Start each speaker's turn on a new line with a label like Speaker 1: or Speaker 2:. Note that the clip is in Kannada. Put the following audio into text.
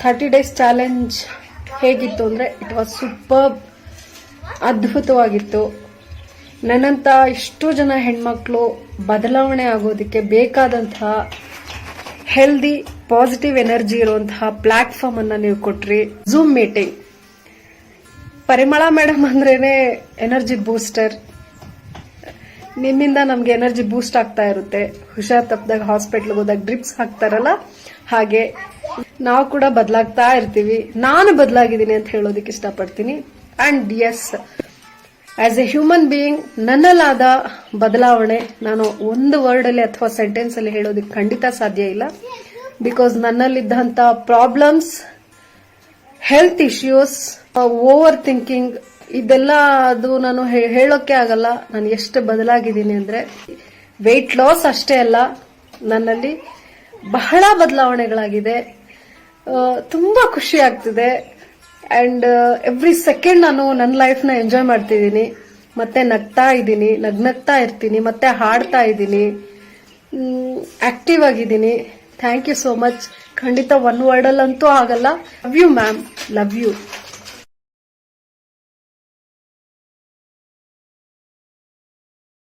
Speaker 1: 30 days ಚಾಲೆಂಜ್ ಹೇಗಿತ್ತು ಅಂದರೆ ಇಟ್ ವಾಸ್ ಸೂಪರ್, ಅದ್ಭುತವಾಗಿತ್ತು. ನನ್ನಂತ ಇಷ್ಟು ಜನ ಹೆಣ್ಮಕ್ಳು ಬದಲಾವಣೆ ಆಗೋದಕ್ಕೆ ಬೇಕಾದಂತಹ ಹೆಲ್ದಿ ಪಾಸಿಟಿವ್ ಎನರ್ಜಿ ಇರುವಂತಹ ಪ್ಲಾಟ್ಫಾರ್ಮ್ ಅನ್ನ ನೀವು ಕೊಟ್ರಿ. Zoom meeting. ಪರಿಮಳ ಮೇಡಮ್ ಅಂದ್ರೇನೆ ಎನರ್ಜಿ ಬೂಸ್ಟರ್. ನಿಮ್ಮಿಂದ ನಮ್ಗೆ ಎನರ್ಜಿ ಬೂಸ್ಟ್ ಆಗ್ತಾ ಇರುತ್ತೆ. ಹುಷಾರ್ ತಪ್ಪದಾಗ ಹಾಸ್ಪಿಟ್ಲ್ಗೆ ಹೋದಾಗ ಡ್ರಿಪ್ಸ್ ಹಾಕ್ತಾರಲ್ಲ, ಹಾಗೆ ನಾವು ಕೂಡ ಬದಲಾಗ್ತಾ ಇರ್ತೀವಿ. ನಾನು ಬದಲಾಗಿದ್ದೀನಿ ಅಂತ ಹೇಳೋದಕ್ಕೆ ಇಷ್ಟಪಡ್ತೀನಿ. And yes, as a human being ನನ್ನಲ್ಲಾದ ಬದಲಾವಣೆ ನಾನು ಒಂದು ವರ್ಡ್ ಅಲ್ಲಿ ಅಥವಾ ಸೆಂಟೆನ್ಸ್ ಅಲ್ಲಿ ಹೇಳೋದಕ್ಕೆ ಖಂಡಿತ ಸಾಧ್ಯ ಇಲ್ಲ. ಬಿಕಾಸ್ ನನ್ನಲ್ಲಿದ್ದಂತ problems, health issues, over thinking, ಇದೆಲ್ಲ ಅದು ನಾನು ಹೇಳೋಕೆ ಆಗಲ್ಲ ನಾನು ಎಷ್ಟು ಬದಲಾಗಿದ್ದೀನಿ ಅಂದ್ರೆ. ವೆಯ್ಟ್ ಲಾಸ್ ಅಷ್ಟೇ ಅಲ್ಲ, ನನ್ನಲ್ಲಿ ಬಹಳ ಬದಲಾವಣೆಗಳಾಗಿದೆ. ತುಂಬಾ ಖುಷಿ ಆಗ್ತಿದೆ. ಅಂಡ್ ಎವ್ರಿ ಸೆಕೆಂಡ್ ನಾನು ನನ್ನ ಲೈಫ್ನ ಎಂಜಾಯ್ ಮಾಡ್ತಿದ್ದೀನಿ. ಮತ್ತೆ ನಗ್ತಾ ಇದ್ದೀನಿ, ನಗ್ನಗ್ತಾ ಇರ್ತೀನಿ, ಮತ್ತೆ ಹಾಡ್ತಾ ಇದ್ದೀನಿ, ಆಕ್ಟಿವ್ ಆಗಿದ್ದೀನಿ. Thank you so much. ಖಂಡಿತ ಒನ್ ವರ್ಡ್ ಅಲ್ಲಂತೂ ಆಗಲ್ಲ. Love you ma'am, love you.